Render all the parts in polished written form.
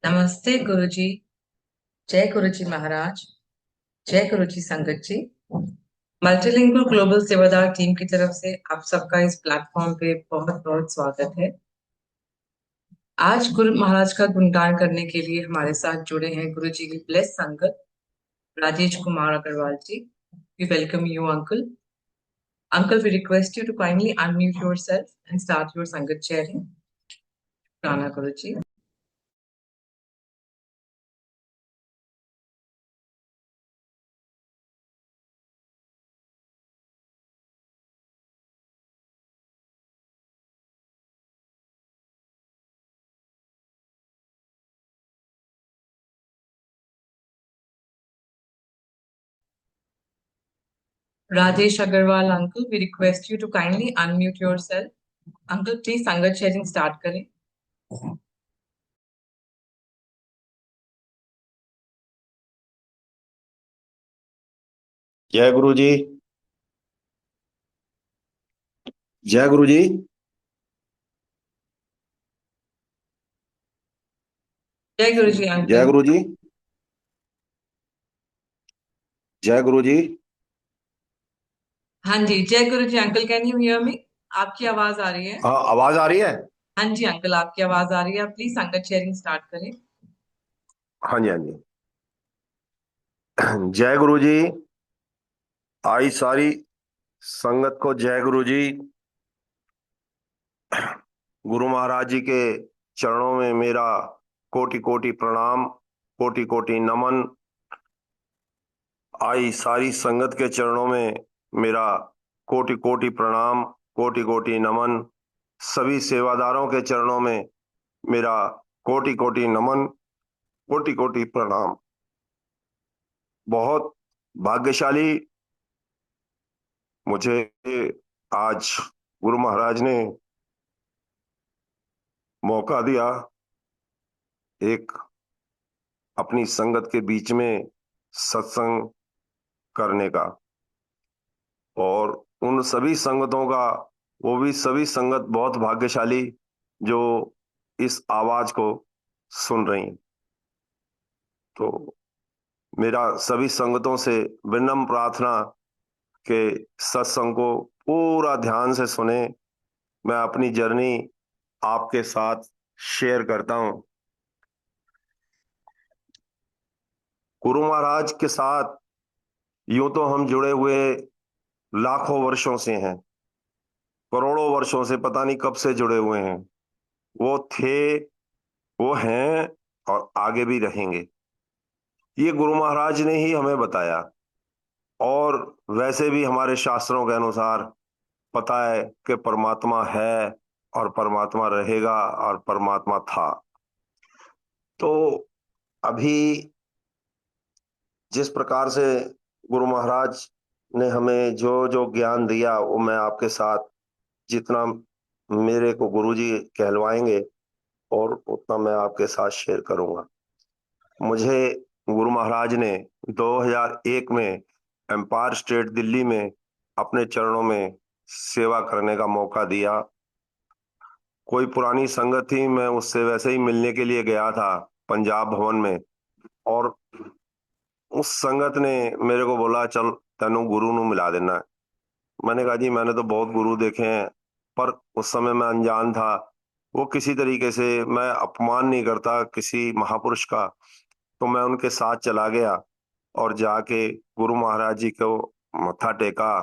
नमस्ते गुरुजी। जय गुरुजी महाराज। जय गुरुजी संगत जी। मल्टीलिंगुअल ग्लोबल सेवादार टीम की तरफ से आप सबका इस प्लेटफॉर्म पे बहुत बहुत स्वागत है। आज गुरु महाराज का गुणगान करने के लिए हमारे साथ जुड़े हैं गुरुजी की ब्लेस संगत Rajesh Kumar Agarwal ji. We welcome you uncle. Uncle, we request you to kindly unmute yourself and start your sangat chairing. Rana Guruji. Rajesh Agarwal uncle, we request you to kindly unmute yourself. Uncle, please संगत शेयरिंग स्टार्ट करें। जय गुरु जी। जय गुरु जी। जय गुरु जी जय uncle. गुरु जी। जय गुरु जी। हाँ जी, जय Guru ji uncle, can you hear me? आपकी आवाज आ रही है। हाँ, आवाज आ रही है। हाँ जी अंकल, आपकी आवाज आ रही है। आप प्लीज संगत शेयरिंग स्टार्ट करें। हाँ जी, हाँ जी। जय गुरु जी। आई सारी संगत को जय गुरु जी। गुरु महाराज जी के चरणों में मेरा कोटि कोटि प्रणाम, कोटि कोटि नमन। आई सारी संगत के चरणों में मेरा कोटि कोटि प्रणाम, कोटि कोटि नमन। सभी सेवादारों के चरणों में मेरा कोटि कोटि नमन, कोटि कोटि प्रणाम। बहुत भाग्यशाली मुझे आज गुरु महाराज ने मौका दिया एक अपनी संगत के बीच में सत्संग करने का। और उन सभी संगतों का, वो भी सभी संगत बहुत भाग्यशाली जो इस आवाज को सुन रही हैं। तो मेरा सभी संगतों से विनम्र प्रार्थना के सत्संग को पूरा ध्यान से सुने। मैं अपनी जर्नी आपके साथ शेयर करता हूं। गुरु महाराज के साथ यूं तो हम जुड़े हुए लाखों वर्षों से हैं, करोड़ों वर्षों से, पता नहीं कब से जुड़े हुए हैं। वो थे, वो हैं और आगे भी रहेंगे। ये गुरु महाराज ने ही हमें बताया। और वैसे भी हमारे शास्त्रों के अनुसार पता है कि परमात्मा है और परमात्मा रहेगा और परमात्मा था। तो अभी जिस प्रकार से गुरु महाराज ने हमें जो जो ज्ञान दिया, वो मैं आपके साथ, जितना मेरे को गुरुजी कहलवाएंगे और उतना मैं आपके साथ शेयर करूंगा। मुझे गुरु महाराज ने 2001 में एम्पायर स्टेट दिल्ली में अपने चरणों में सेवा करने का मौका दिया। कोई पुरानी संगत थी, मैं उससे वैसे ही मिलने के लिए गया था पंजाब भवन में। और उस संगत ने मेरे को बोला, चल तेनू गुरु नु मिला देना। मैंने कहा, जी मैंने तो बहुत गुरु देखे हैं, पर उस समय मैं अनजान था। वो किसी तरीके से, मैं अपमान नहीं करता किसी महापुरुष का, तो मैं उनके साथ चला गया और जाके गुरु महाराज जी को मत्था टेका।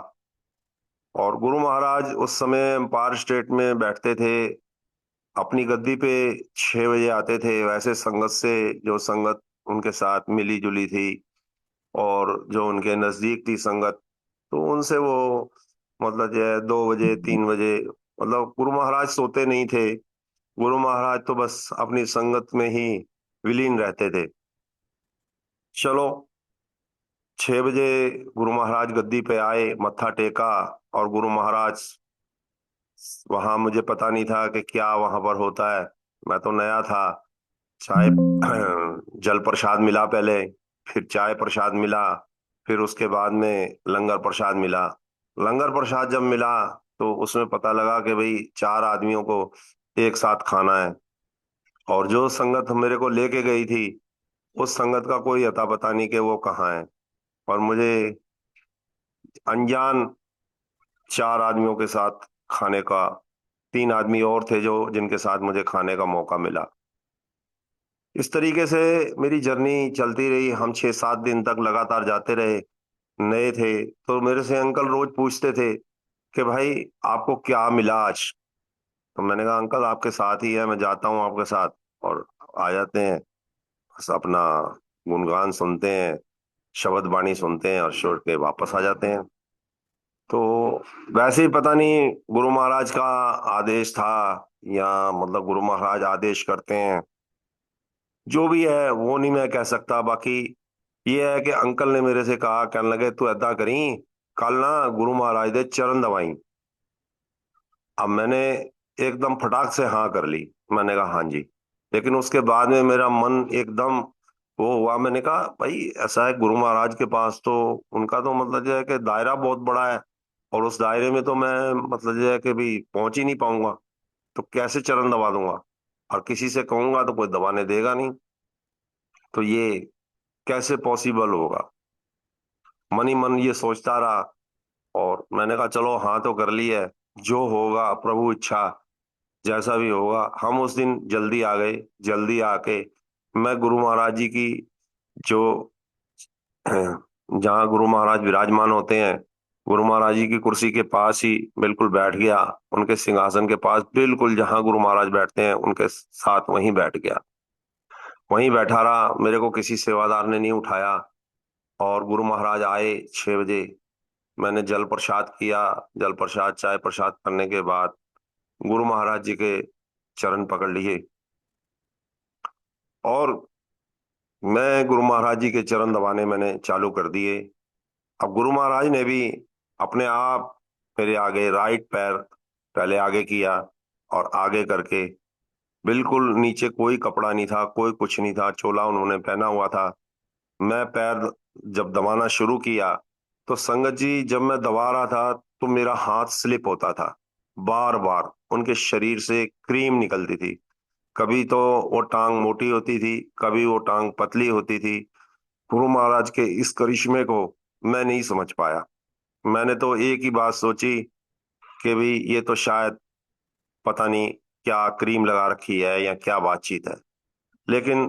और गुरु महाराज उस समय एम्पायर स्टेट में बैठते थे अपनी गद्दी पे, 6 बजे आते थे। वैसे संगत से, जो संगत उनके साथ मिली जुली थी और जो उनके नजदीक थी संगत, तो उनसे वो मतलब जो है 2 बजे 3 बजे, मतलब गुरु महाराज सोते नहीं थे। गुरु महाराज तो बस अपनी संगत में ही विलीन रहते थे। चलो, 6 बजे गुरु महाराज गद्दी पे आए, मत्था टेका। और गुरु महाराज, वहां मुझे पता नहीं था कि क्या वहां पर होता है, मैं तो नया था। चाय जल प्रसाद मिला पहले, फिर चाय प्रसाद मिला, फिर उसके बाद में लंगर प्रसाद मिला। लंगर प्रसाद जब मिला तो उसमें पता लगा कि भाई 4 आदमियों को एक साथ खाना है। और जो संगत मेरे को लेके गई थी, उस संगत का कोई अता पता नहीं कि वो कहाँ है। और मुझे अनजान 4 आदमियों के साथ खाने का, 3 आदमी और थे जो जिनके साथ मुझे खाने का मौका मिला। इस तरीके से मेरी जर्नी चलती रही। हम 6-7 दिन तक लगातार जाते रहे। नए थे तो मेरे से अंकल रोज पूछते थे कि भाई आपको क्या मिला आज। तो मैंने कहा अंकल आपके साथ ही है, मैं जाता हूँ आपके साथ, और आ जाते हैं, बस अपना गुणगान सुनते हैं, शब्द बाणी सुनते हैं और छोड़ के वापस आ जाते हैं। तो वैसे ही पता नहीं गुरु महाराज का आदेश था, या मतलब गुरु महाराज आदेश करते हैं, जो भी है वो नहीं मैं कह सकता। बाकी ये है कि अंकल ने मेरे से कहा, कहने लगे तू ऐदा करी, कल ना गुरु महाराज दे चरण दवाई। अब मैंने एकदम फटाक से हाँ कर ली। मैंने कहा हाँ जी। लेकिन उसके बाद में मेरा मन एकदम वो हुआ। मैंने कहा भाई ऐसा है, गुरु महाराज के पास तो उनका तो मतलब जो है कि दायरा बहुत बड़ा है, और उस दायरे में तो मैं मतलब जो है कि भी पहुंच ही नहीं पाऊंगा। तो कैसे चरण दबा दूंगा, और किसी से कहूंगा तो कोई दबाने देगा नहीं। तो ये कैसे पॉसिबल होगा। मन ही मन ये सोचता रहा, और मैंने कहा चलो हाँ तो कर ली है, जो होगा प्रभु इच्छा, जैसा भी होगा। हम उस दिन जल्दी आ गए। जल्दी आके मैं गुरु महाराज जी की जो जहाँ गुरु महाराज विराजमान होते हैं, गुरु महाराज जी की कुर्सी के पास ही बिल्कुल बैठ गया। उनके सिंहासन के पास बिल्कुल जहाँ गुरु महाराज बैठते हैं उनके साथ वहीं बैठ गया। वहीं बैठा रहा, मेरे को किसी सेवादार ने नहीं उठाया। और गुरु महाराज आए 6 बजे। मैंने जल प्रसाद किया। जल प्रसाद चाय प्रसाद करने के बाद गुरु महाराज जी के चरण पकड़ लिए, और मैं गुरु महाराज जी के चरण दबाने मैंने चालू कर दिए। अब गुरु महाराज ने भी अपने आप मेरे आगे राइट पैर पहले आगे किया, और आगे करके बिल्कुल नीचे कोई कपड़ा नहीं था, कोई कुछ नहीं था, चोला उन्होंने पहना हुआ था। मैं पैर जब दबाना शुरू किया, तो संगत जी जब मैं दबा रहा था तो मेरा हाथ स्लिप होता था। बार बार उनके शरीर से क्रीम निकलती थी। कभी तो वो टांग मोटी होती थी, कभी वो टांग पतली होती थी। गुरु महाराज के इस करिश्मे को मैं नहीं समझ पाया। मैंने तो एक ही बात सोची कि भाई ये तो शायद पता नहीं क्या क्रीम लगा रखी है या क्या बातचीत है। लेकिन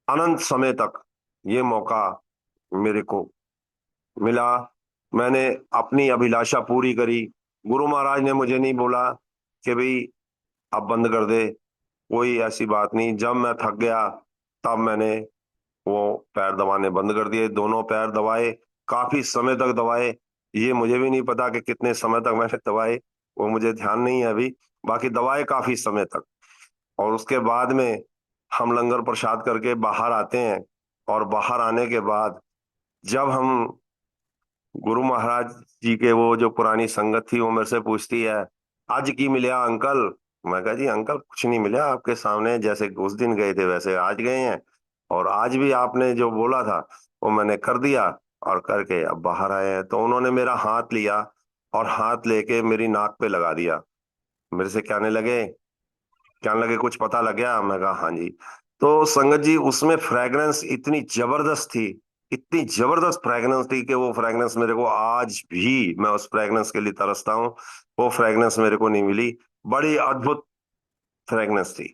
अनंत समय तक ये मौका मेरे को मिला। मैंने अपनी अभिलाषा पूरी करी। गुरु महाराज ने मुझे नहीं बोला कि भाई अब बंद कर दे, कोई ऐसी बात नहीं। जब मैं थक गया तब मैंने वो पैर दबाने बंद कर दिए। दोनों पैर दबाए, काफी समय तक दबाए। ये मुझे भी नहीं पता कि कितने समय तक मैंने दबाए, वो मुझे ध्यान नहीं है अभी। बाकी दबाए काफी समय तक। और उसके बाद में हम लंगर प्रसाद करके बाहर आते हैं। और बाहर आने के बाद जब हम गुरु महाराज जी के वो जो पुरानी संगत थी वो मेरे से पूछती है, आज की मिला अंकल। मैं कहा जी अंकल कुछ नहीं मिला, आपके सामने जैसे उस दिन गए थे वैसे आज गए हैं, और आज भी आपने जो बोला था वो मैंने कर दिया, और करके अब बाहर आए हैं। तो उन्होंने मेरा हाथ लिया, और हाथ लेके मेरी नाक पे लगा दिया। मेरे से कहने लगे कुछ पता लग गया। मैं कहा हाँ जी। तो संगत जी उसमें फ्रेग्रेंस इतनी जबरदस्त थी, इतनी जबरदस्त फ्रेग्रेंस थी कि वो फ्रेग्रेंस मेरे को आज भी, मैं उस फ्रेग्रेंस के लिए तरसता हूँ। वो फ्रेग्रेंस मेरे को नहीं मिली। बड़ी अद्भुत फ्रेग्रेंस थी।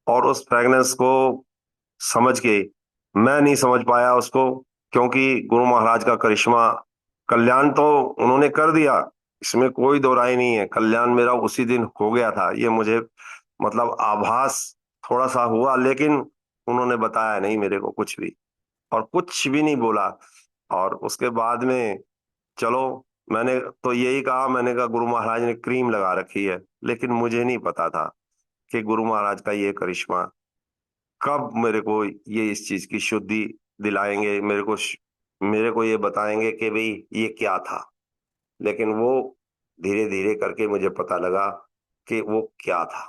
और उस फ्रेग्रेंस को समझ के मैं नहीं समझ पाया उसको, क्योंकि गुरु महाराज का करिश्मा, कल्याण तो उन्होंने कर दिया, इसमें कोई दो राय नहीं है। कल्याण मेरा उसी दिन हो गया था, ये मुझे मतलब आभास थोड़ा सा हुआ, लेकिन उन्होंने बताया नहीं मेरे को कुछ भी, और कुछ भी नहीं बोला। और उसके बाद में चलो, मैंने तो यही कहा, मैंने कहा गुरु महाराज ने क्रीम लगा रखी है। लेकिन मुझे नहीं पता था कि गुरु महाराज का ये करिश्मा कब मेरे को ये इस चीज की शुद्धि दिलाएंगे, मेरे को ये बताएंगे कि भाई ये क्या था। लेकिन वो धीरे धीरे करके मुझे पता लगा कि वो क्या था।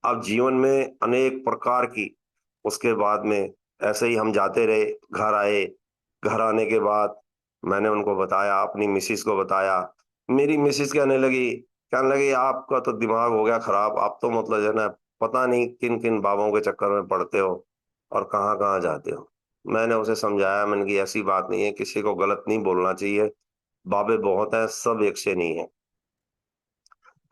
अब जीवन में अनेक प्रकार की, उसके बाद में ऐसे ही हम जाते रहे। घर आए। घर आने के बाद मैंने उनको बताया, अपनी मिसिस को बताया। मेरी मिसिस कहने लगी आपका तो दिमाग हो गया खराब, आप तो मतलब जो है ना पता नहीं किन किन बाबों के चक्कर में पड़ते हो और कहाँ कहाँ जाते हो। मैंने उसे समझाया, मैंने कि ऐसी बात नहीं है, किसी को गलत नहीं बोलना चाहिए, बाबे बहुत हैं, सब एक से नहीं है।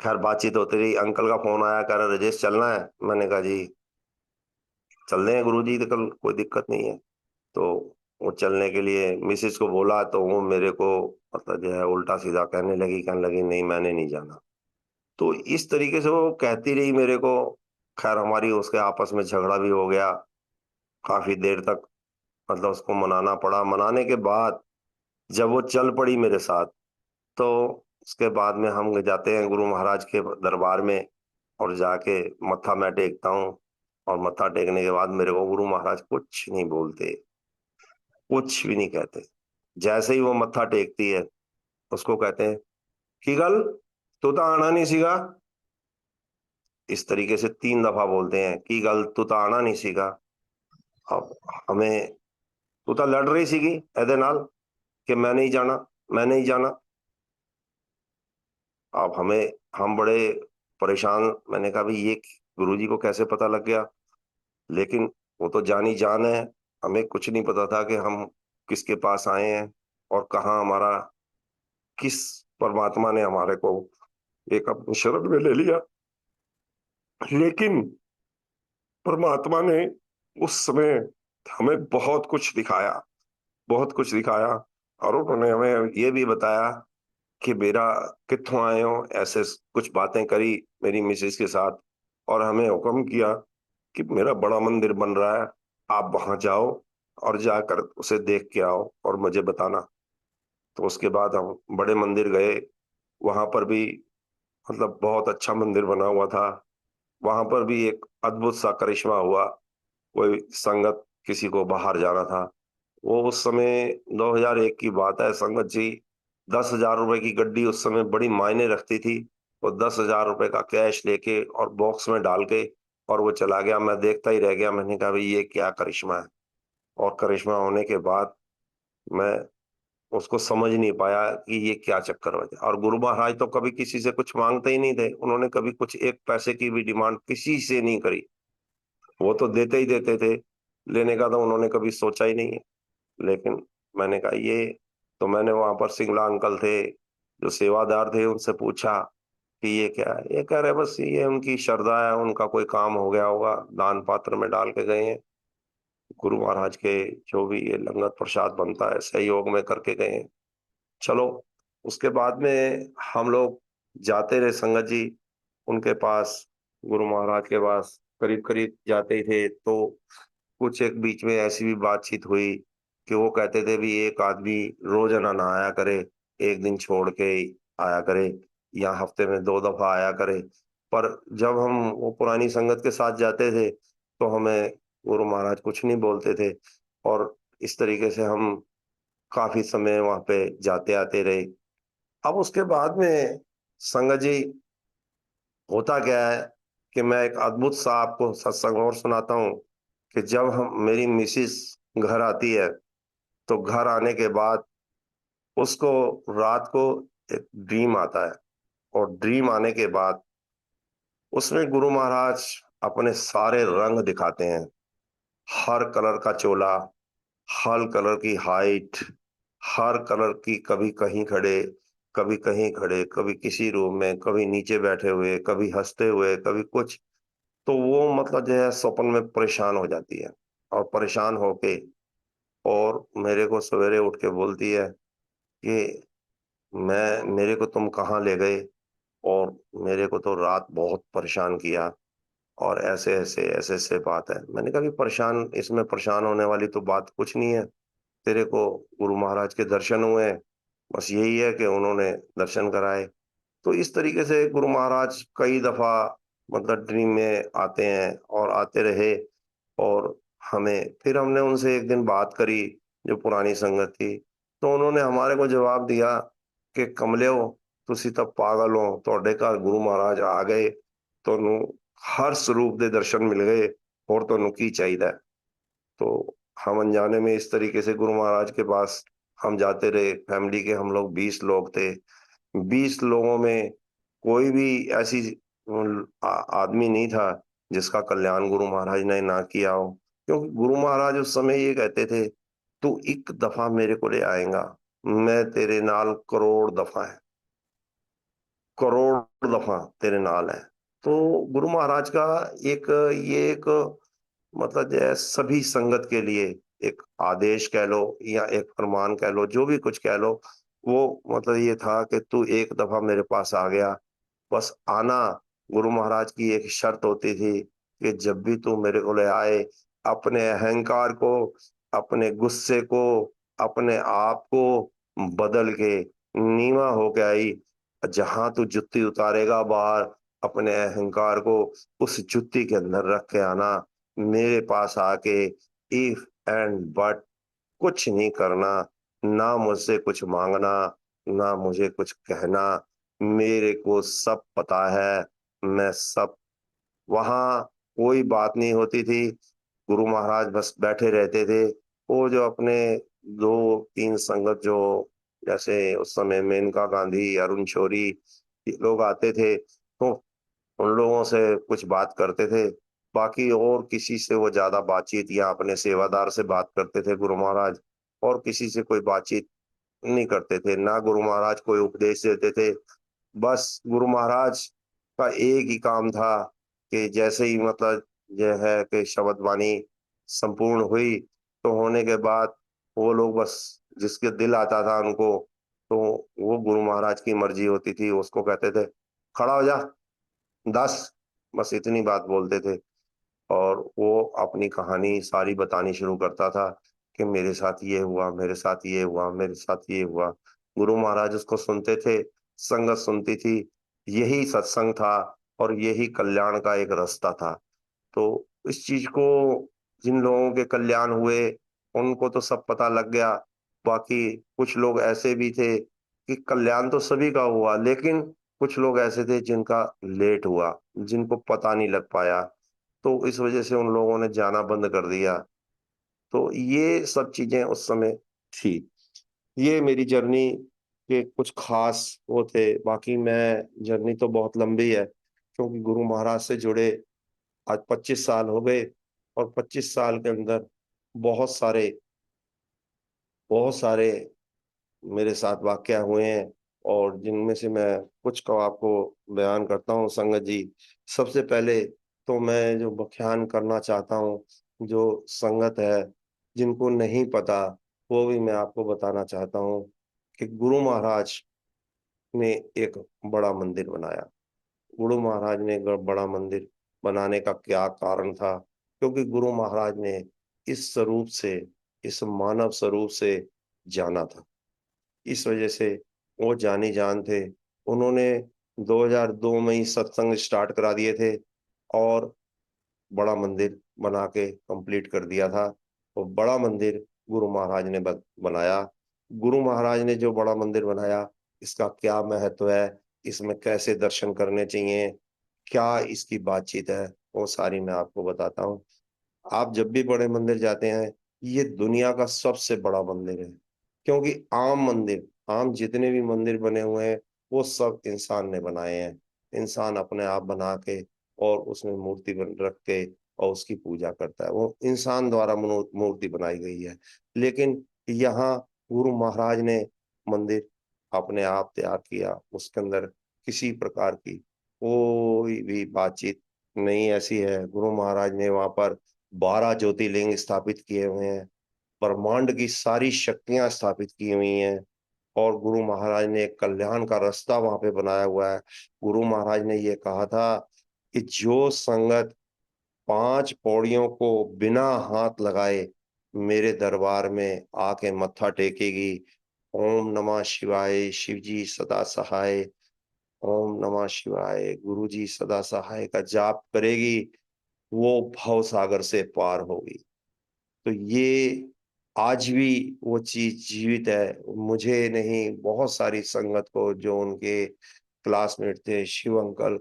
खैर बातचीत होती रही। अंकल का फोन आया, कह रहे राजेश चलना है। मैंने कहा जी चल दें गुरुजी, तो कल कोई दिक्कत नहीं है। तो वो चलने के लिए मिसेज को बोला तो वो मेरे को मतलब जो है उल्टा सीधा कहने लगी नहीं मैंने नहीं जाना। तो इस तरीके से वो कहती रही मेरे को। खैर हमारी उसके आपस में झगड़ा भी हो गया काफी देर तक। मतलब उसको मनाना पड़ा। मनाने के बाद जब वो चल पड़ी मेरे साथ, तो उसके बाद में हम जाते हैं गुरु महाराज के दरबार में और जाके मत्था मैं टेकता हूँ। और मत्था टेकने के बाद मेरे को गुरु महाराज कुछ नहीं बोलते, कुछ भी नहीं कहते। जैसे ही वो मत्था टेकती है उसको कहते हैं की गल तू तो आना नहीं सीगा। इस तरीके से 3 दफा बोलते हैं की गल तू तो आना नहीं सीगा। अब हमें तू तो लड़ रही सीगी एदे नाल कि मैं नहीं जाना, मैं नहीं जाना। अब हम बड़े परेशान। मैंने कहा भाई ये गुरुजी को कैसे पता लग गया। लेकिन वो तो जानी जान है, हमें कुछ नहीं पता था कि हम किसके पास आए हैं और कहाँ हमारा किस परमात्मा ने हमारे को एक अपनी शरण में ले लिया। लेकिन परमात्मा ने उस समय हमें बहुत कुछ दिखाया, बहुत कुछ दिखाया। और उन्होंने हमें ये भी बताया कि बेटा कित्थों आए हो, ऐसे कुछ बातें करी मेरी मिसेज के साथ। और हमें हुक्म किया कि मेरा बड़ा मंदिर बन रहा है, आप वहां जाओ और जाकर उसे देख के आओ और मुझे बताना। तो उसके बाद हम बड़े मंदिर गए। वहां पर भी मतलब बहुत अच्छा मंदिर बना हुआ था। वहां पर भी एक अद्भुत सा करिश्मा हुआ। कोई संगत किसी को बाहर जाना था। वो उस समय 2001 की बात है संगत जी। 10,000 रुपए की गड्डी उस समय बड़ी मायने रखती थी। वो 10,000 रुपए का कैश लेके और बॉक्स में डाल के और वो चला गया। मैं देखता ही रह गया। मैंने कहा भाई ये क्या करिश्मा है। और करिश्मा होने के बाद मैं उसको समझ नहीं पाया कि ये क्या चक्कर हो जाए। और गुरु महाराज तो कभी किसी से कुछ मांगते ही नहीं थे। उन्होंने कभी कुछ एक पैसे की भी डिमांड किसी से नहीं करी। वो तो देते ही देते थे, लेने का तो उन्होंने कभी सोचा ही नहीं है। लेकिन मैंने कहा ये, तो मैंने वहां पर सिंगला अंकल थे जो सेवादार थे, उनसे पूछा कि ये क्या है। ये कह रहे बस ये उनकी श्रद्धा है, उनका कोई काम हो गया होगा, दान पात्र में डाल के गए हैं। गुरु महाराज के जो भी ये लंगर प्रसाद बनता है सहयोग में करके गए हैं। चलो उसके बाद में हम लोग जाते रहे संगत जी उनके पास, गुरु महाराज के पास करीब करीब जाते ही थे। तो कुछ एक बीच में ऐसी भी बातचीत हुई कि वो कहते थे भी एक आदमी रोजाना ना आया करे, एक दिन छोड़ के आया करे, या हफ्ते में 2 दफा आया करे। पर जब हम वो पुरानी संगत के साथ जाते थे तो हमें गुरु महाराज कुछ नहीं बोलते थे। और इस तरीके से हम काफी समय वहां पे जाते आते रहे। अब उसके बाद में संगत जी होता क्या है कि मैं एक अद्भुत सा आपको सत्संग और सुनाता हूँ कि जब हम मेरी मिसिस घर आती है तो घर आने के बाद उसको रात को एक ड्रीम आता है। और ड्रीम आने के बाद उसमें गुरु महाराज अपने सारे रंग दिखाते हैं। हर कलर का चोला, हर कलर की हाइट, हर कलर की, कभी कहीं खड़े, कभी कहीं खड़े, कभी किसी रूम में, कभी नीचे बैठे हुए, कभी हंसते हुए, कभी कुछ। तो वो मतलब जो है स्वप्न में परेशान हो जाती है। और परेशान होके और मेरे को सवेरे उठ के बोलती है कि मैं, मेरे को तुम कहाँ ले गए और मेरे को तो रात बहुत परेशान किया और ऐसे ऐसे ऐसे ऐसे बात है। मैंने कहा भी परेशान, इसमें परेशान होने वाली तो बात कुछ नहीं है। तेरे को गुरु महाराज के दर्शन हुए हैं, बस यही है कि उन्होंने दर्शन कराए। तो इस तरीके से गुरु महाराज कई दफा मतलब ड्रीम में आते हैं और आते रहे। और हमें फिर हमने उनसे एक दिन बात करी जो पुरानी संगत थी। तो उन्होंने हमारे को जवाब दिया कि कमलियो तुसी तो पागल हो, ਤੁਹਾਡੇ ਘਰ गुरु महाराज आ गए, ਤੁਹਾਨੂੰ हर स्वरूप दे दर्शन मिल गए, और ਤੁਹਾਨੂੰ की चाहिए। तो हम अनजाने में इस तरीके से गुरु महाराज के पास हम जाते रहे। फैमिली के हम लोग 20 लोग थे। 20 लोगों में कोई भी ऐसी आदमी नहीं था जिसका कल्याण गुरु महाराज ने ना किया हो। क्योंकि गुरु महाराज उस समय ये कहते थे, तू एक दफा मेरे को ले आएगा, मैं तेरे नाल करोड़ दफा है, करोड़ दफा तेरे नाल है। तो गुरु महाराज का एक ये एक मतलब जो है सभी संगत के लिए एक आदेश कह लो या एक फरमान कह लो, जो भी कुछ कह लो, वो मतलब ये था कि तू एक दफा मेरे पास आ गया, बस आना। गुरु महाराज की एक शर्त होती थी कि जब भी तू मेरे को ले आए, अपने अहंकार को, अपने गुस्से को, अपने आप को बदल के नीवा होके आई। जहां तू जुत्ती उतारेगा बाहर, अपने अहंकार को उस जुत्ती के अंदर रख के आना, मेरे पास आके इफ एंड बट कुछ नहीं करना, ना मुझसे कुछ मांगना, ना मुझे कुछ कहना, मेरे को सब पता है, मैं सब। वहां कोई बात नहीं होती थी, गुरु महाराज बस बैठे रहते थे। वो जो अपने दो तीन संगत जो, जैसे उस समय मेनका गांधी, अरुण शौरी, ये लोग आते थे, तो उन लोगों से कुछ बात करते थे। बाकी और किसी से वो ज्यादा बातचीत, या अपने सेवादार से बात करते थे गुरु महाराज, और किसी से कोई बातचीत नहीं करते थे, ना गुरु महाराज कोई उपदेश देते थे। बस गुरु महाराज का एक ही काम था कि जैसे ही मतलब यह है कि शब्द वाणी संपूर्ण हुई, तो होने के बाद वो लोग बस जिसके दिल आता था उनको, तो वो गुरु महाराज की मर्जी होती थी, उसको कहते थे खड़ा हो जा, 10, बस इतनी बात बोलते थे। और वो अपनी कहानी सारी बतानी शुरू करता था कि मेरे साथ ये हुआ, मेरे साथ ये हुआ, मेरे साथ ये हुआ। गुरु महाराज उसको सुनते थे, संगत सुनती थी। यही सत्संग था और यही कल्याण का एक रास्ता था। तो इस चीज को, जिन लोगों के कल्याण हुए उनको तो सब पता लग गया। बाकी कुछ लोग ऐसे भी थे कि कल्याण तो सभी का हुआ, लेकिन कुछ लोग ऐसे थे जिनका लेट हुआ, जिनको पता नहीं लग पाया, तो इस वजह से उन लोगों ने जाना बंद कर दिया। तो ये सब चीजें उस समय थी। ये मेरी जर्नी के कुछ खास वो थे। बाकी मैं, जर्नी तो बहुत लंबी है, क्योंकि गुरु महाराज से जुड़े आज 25 साल हो गए, और 25 साल के अंदर बहुत सारे, बहुत सारे मेरे साथ वाकया हुए हैं, और जिनमें से मैं कुछ को आपको बयान करता हूँ संगत जी। सबसे पहले तो मैं जो बख्यान करना चाहता हूँ, जो संगत है जिनको नहीं पता, वो भी मैं आपको बताना चाहता हूँ कि गुरु महाराज ने एक बड़ा मंदिर बनाया। गुरु महाराज ने एक बड़ा मंदिर बनाने का क्या कारण था? क्योंकि गुरु महाराज ने इस स्वरूप से, इस मानव स्वरूप से जाना था। इस वजह से वो जानी जान थे। उन्होंने 2002 में ही सत्संग स्टार्ट करा दिए थे, और बड़ा मंदिर बना के कंप्लीट कर दिया था। और बड़ा मंदिर गुरु महाराज ने बनाया। गुरु महाराज ने जो बड़ा मंदिर बनाया, इसका क्या महत्व है, इसमें कैसे दर्शन करने चाहिए, क्या इसकी बातचीत है, वो सारी मैं आपको बताता हूँ। आप जब भी बड़े मंदिर जाते हैं, ये दुनिया का सबसे बड़ा मंदिर है। क्योंकि आम मंदिर, आम जितने भी मंदिर बने हुए हैं, वो सब इंसान ने बनाए हैं। इंसान अपने आप बना के और उसमें मूर्ति बन रख के और उसकी पूजा करता है, वो इंसान द्वारा मूर्ति बनाई गई है। लेकिन यहाँ गुरु महाराज ने मंदिर अपने आप तैयार किया, उसके अंदर किसी प्रकार की कोई भी बातचीत नहीं ऐसी है। गुरु महाराज ने वहां पर 12 ज्योतिर्लिंग स्थापित किए हुए हैं, ब्रह्मांड की सारी शक्तियां स्थापित की हुई हैं, और गुरु महाराज ने एक कल्याण का रास्ता वहां पे बनाया हुआ है। गुरु महाराज ने ये कहा था कि जो संगत 5 पौड़ियों को बिना हाथ लगाए मेरे दरबार में आके मत्था टेकेगी, ओम नमः शिवाय, शिव जी सदा सहाय, ओम नमः शिवाय, गुरु जी सदा सहाय का जाप करेगी, वो भव सागर से पार होगी। तो ये आज भी वो चीज जीवित है। मुझे नहीं, बहुत सारी संगत को, जो उनके क्लासमेट थे शिव अंकल,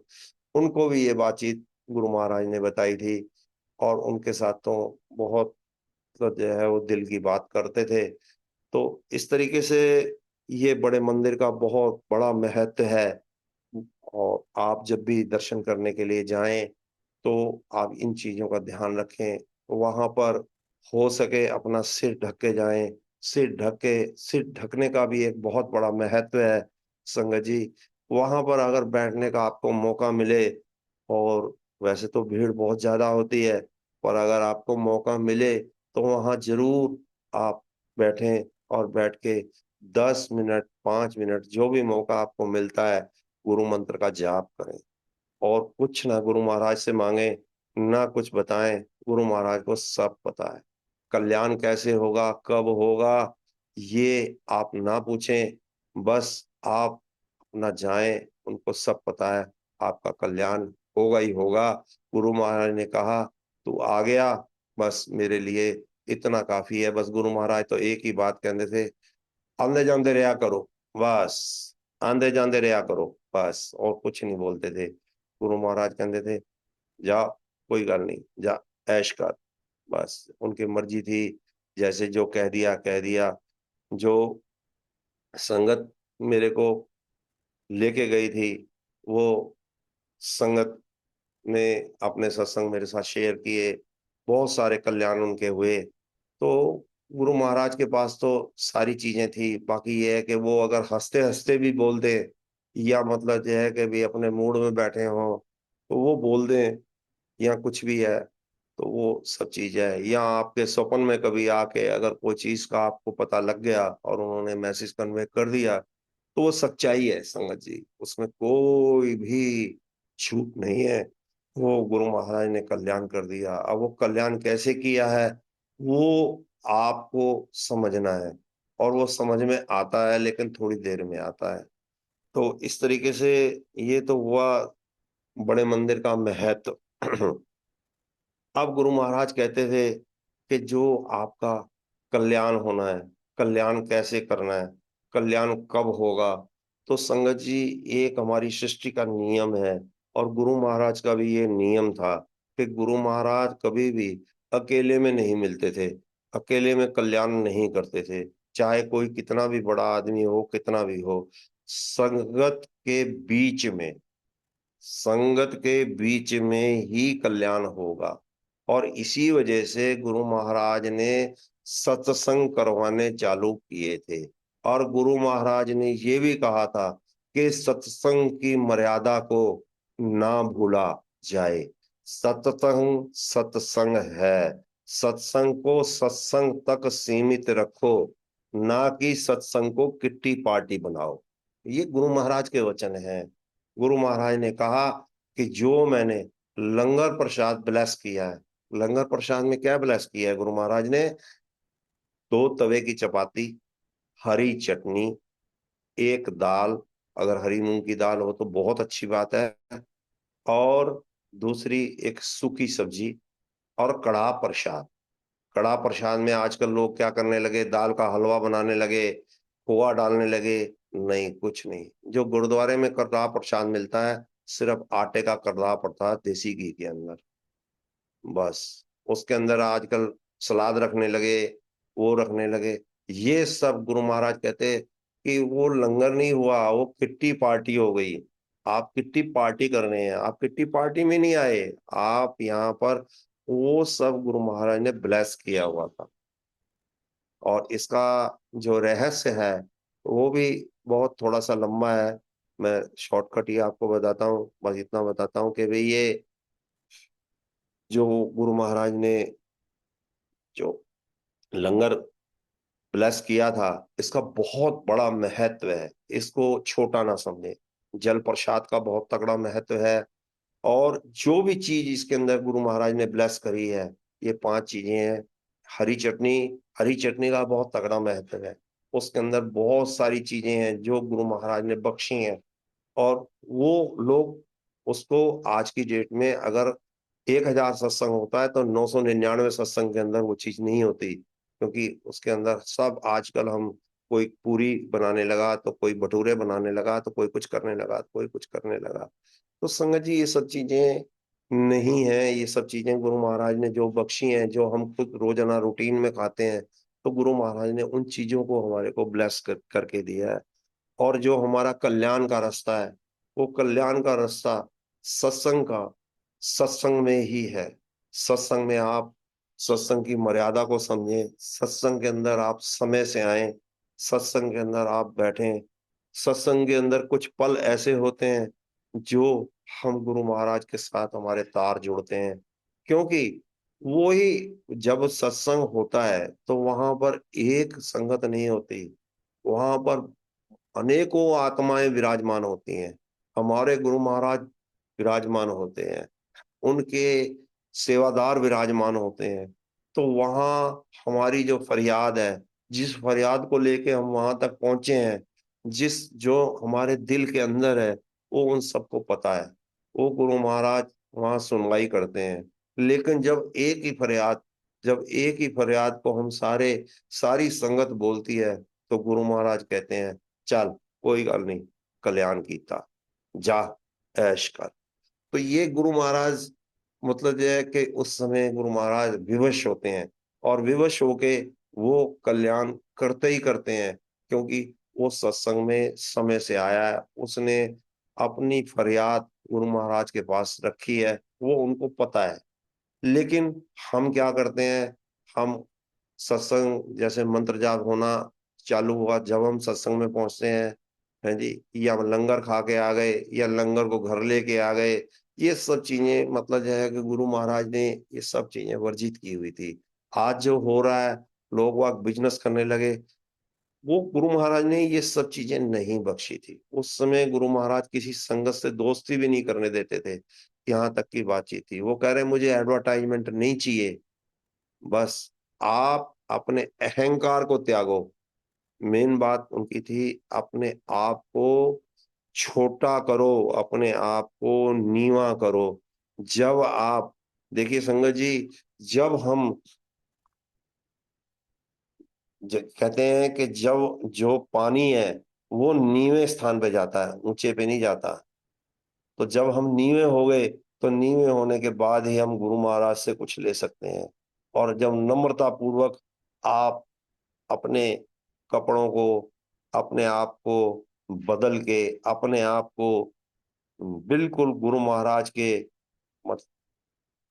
उनको भी ये बातचीत गुरु महाराज ने बताई थी, और उनके साथ तो बहुत, तो जो है वो दिल की बात करते थे। तो इस तरीके से ये बड़े मंदिर का बहुत बड़ा महत्व है। और आप जब भी दर्शन करने के लिए जाएं, तो आप इन चीजों का ध्यान रखें। वहां पर हो सके अपना सिर ढक के जाएं। सिर ढकने का भी एक बहुत बड़ा महत्व है संगत जी। वहां पर अगर बैठने का आपको मौका मिले, और वैसे तो भीड़ बहुत ज्यादा होती है, पर अगर आपको मौका मिले तो वहां जरूर आप बैठें, और बैठ के 10 मिनट 5 मिनट जो भी मौका आपको मिलता है गुरु मंत्र का जाप करें। और कुछ ना गुरु महाराज से मांगे, ना कुछ बताएं, गुरु महाराज को सब पता है। कल्याण कैसे होगा, कब होगा, ये आप ना पूछें, बस आप अपना जाएं, उनको सब पता है। आपका कल्याण होगा ही होगा। गुरु महाराज ने कहा तू आ गया, बस मेरे लिए इतना काफी है। बस गुरु महाराज तो एक ही बात कहते थे, आंदे जांदे रहा करो, बस आंदे जांदे रहा करो, बस और कुछ नहीं बोलते थे। गुरु महाराज कहते थे जा, कोई गल नहीं, जा ऐश कर, बस उनकी मर्जी थी। जैसे जो कह दिया कह दिया। जो संगत मेरे को लेके गई थी, वो संगत ने अपने सत्संग मेरे साथ शेयर किए, बहुत सारे कल्याण उनके हुए। तो गुरु महाराज के पास तो सारी चीजें थी। बाकी ये है कि वो अगर हंसते हंसते भी बोल दे, या मतलब यह है कि भी अपने मूड में बैठे हों तो वो बोल दें, या कुछ भी है, तो वो सब चीज है। या आपके स्वप्न में कभी आके अगर कोई चीज का आपको पता लग गया और उन्होंने मैसेज कन्वे कर दिया, तो वो सच्चाई है संगत जी, उसमें कोई भी झूठ नहीं है। वो गुरु महाराज ने कल्याण कर दिया। अब वो कल्याण कैसे किया है, वो आपको समझना है, और वो समझ में आता है लेकिन थोड़ी देर में आता है। तो इस तरीके से ये तो हुआ बड़े मंदिर का महत्व। अब गुरु महाराज कहते थे कि जो आपका कल्याण होना है, कल्याण कैसे करना है, कल्याण कब होगा, तो संगत जी एक हमारी सृष्टि का नियम है। और गुरु महाराज का भी ये नियम था कि गुरु महाराज कभी भी अकेले में नहीं मिलते थे, अकेले में कल्याण नहीं करते थे। चाहे कोई कितना भी बड़ा आदमी हो, कितना भी हो, संगत के बीच में, संगत के बीच में ही कल्याण होगा। और इसी वजह से गुरु महाराज ने सत्संग करवाने चालू किए थे। और गुरु महाराज ने ये भी कहा था कि सत्संग की मर्यादा को ना भूला जाए। सत्संग सत्संग है, सत्संग को सत्संग तक सीमित रखो, ना कि सत्संग को किट्टी पार्टी बनाओ। ये गुरु महाराज के वचन हैं। गुरु महाराज ने कहा कि जो मैंने लंगर प्रसाद ब्लेस किया है, लंगर प्रसाद में क्या ब्लेस किया है गुरु महाराज ने, 2 तवे की चपाती, हरी चटनी, एक दाल, अगर हरी मूंग की दाल हो तो बहुत अच्छी बात है, और दूसरी एक सूखी सब्जी, और कड़ाह प्रसाद। कड़ाह प्रसाद में आजकल लोग क्या करने लगे, दाल का हलवा बनाने लगे, खोआ डालने लगे। नहीं, कुछ नहीं। जो गुरुद्वारे में कड़ाह प्रसाद मिलता है, सिर्फ आटे का कड़ाह पड़ता है देसी घी के अंदर, बस। उसके अंदर आजकल सलाद रखने लगे, वो रखने लगे। ये सब गुरु महाराज कहते कि वो लंगर नहीं हुआ, वो किट्टी पार्टी हो गई। आप किट्टी पार्टी कर रहे हैं, आप किट्टी पार्टी में नहीं आए, आप यहाँ पर, वो सब गुरु महाराज ने ब्लेस किया हुआ था। और इसका जो रहस्य है वो भी बहुत थोड़ा सा लंबा है। मैं शॉर्टकट ही आपको बताता हूँ, बस इतना बताता हूँ कि भाई ये जो गुरु महाराज ने जो लंगर ब्लेस किया था, इसका बहुत बड़ा महत्व है, इसको छोटा ना समझे। जल प्रसाद का बहुत तगड़ा महत्व है। और जो भी चीज इसके अंदर गुरु महाराज ने ब्लेस करी है, ये 5 चीजें हैं। हरी चटनी, हरी चटनी का बहुत तगड़ा महत्व है। उसके अंदर बहुत सारी चीजें हैं जो गुरु महाराज ने बख्शी हैं। और वो लोग उसको आज की डेट में, अगर 1,000 सत्संग होता है तो 999 सत्संग के अंदर वो चीज नहीं होती, क्योंकि उसके अंदर सब आजकल हम, कोई पूरी बनाने लगा तो कोई भटूरे बनाने लगा, तो कोई कुछ करने लगा, तो कोई कुछ करने लगा। तो संगत जी ये सब चीजें नहीं है। ये सब चीजें गुरु महाराज ने जो बख्शी हैं, जो हम खुद रोजाना रूटीन में खाते हैं, तो गुरु महाराज ने उन चीजों को हमारे को ब्लेस करके दिया है। और जो हमारा कल्याण का रास्ता है, वो कल्याण का रास्ता सत्संग का, सत्संग में ही है। सत्संग में आप सत्संग की मर्यादा को समझें, सत्संग के अंदर आप समय से आए, सत्संग के अंदर आप बैठें। सत्संग के अंदर कुछ पल ऐसे होते हैं जो हम गुरु महाराज के साथ हमारे तार जोड़ते हैं, क्योंकि वो ही जब सत्संग होता है तो वहां पर एक संगत नहीं होती, वहां पर अनेकों आत्माएं विराजमान होती हैं। हमारे गुरु महाराज विराजमान होते हैं, उनके सेवादार विराजमान होते हैं। तो वहां हमारी जो फरियाद है, जिस फरियाद को लेके हम वहां तक पहुंचे हैं, जिस जो हमारे दिल के अंदर है, वो उन सबको पता है। वो गुरु महाराज वहां सुनवाई करते हैं। लेकिन जब एक ही फरियाद को हम सारी संगत बोलती है, तो गुरु महाराज कहते हैं चल कोई गल नहीं, कल्याण कीता, जा ऐश कर। तो ये गुरु महाराज मतलब यह है कि उस समय गुरु महाराज विवश होते हैं, और विवश होके वो कल्याण करते ही करते हैं, क्योंकि वो सत्संग में समय से आया है, उसने अपनी फरियाद गुरु महाराज के पास रखी है, वो उनको पता है। लेकिन हम क्या करते हैं, हम सत्संग जैसे मंत्र जाप होना चालू हुआ, जब हम सत्संग में पहुंचते हैं जी, या लंगर खा के आ गए या लंगर को घर लेके आ गए, ये सब चीजें मतलब जो है कि गुरु महाराज ने ये सब चीजें वर्जित की हुई थी। आज जो हो रहा है, लोग वाग बिजनेस करने लगे, वो गुरु महाराज ने ये सब चीजें नहीं बख्शी थी। उस समय गुरु महाराज किसी संगत से दोस्ती भी नहीं करने देते थे, यहाँ तक की बातचीत थी। वो कह रहे मुझे एडवर्टाइजमेंट नहीं चाहिए, बस आप अपने अहंकार को त्यागो। मेन बात उनकी थी, अपने आप को छोटा करो, अपने आप को नीवा करो। जब आप देखिए संगत जी, जब हम कहते हैं कि जब जो पानी है वो नीवे स्थान पे जाता है, ऊंचे पे नहीं जाता। तो जब हम नीवे हो गए, तो नीवे होने के बाद ही हम गुरु महाराज से कुछ ले सकते हैं। और जब नम्रता पूर्वक आप अपने कपड़ों को, अपने आप को बदल के, अपने आप को बिल्कुल गुरु महाराज के मत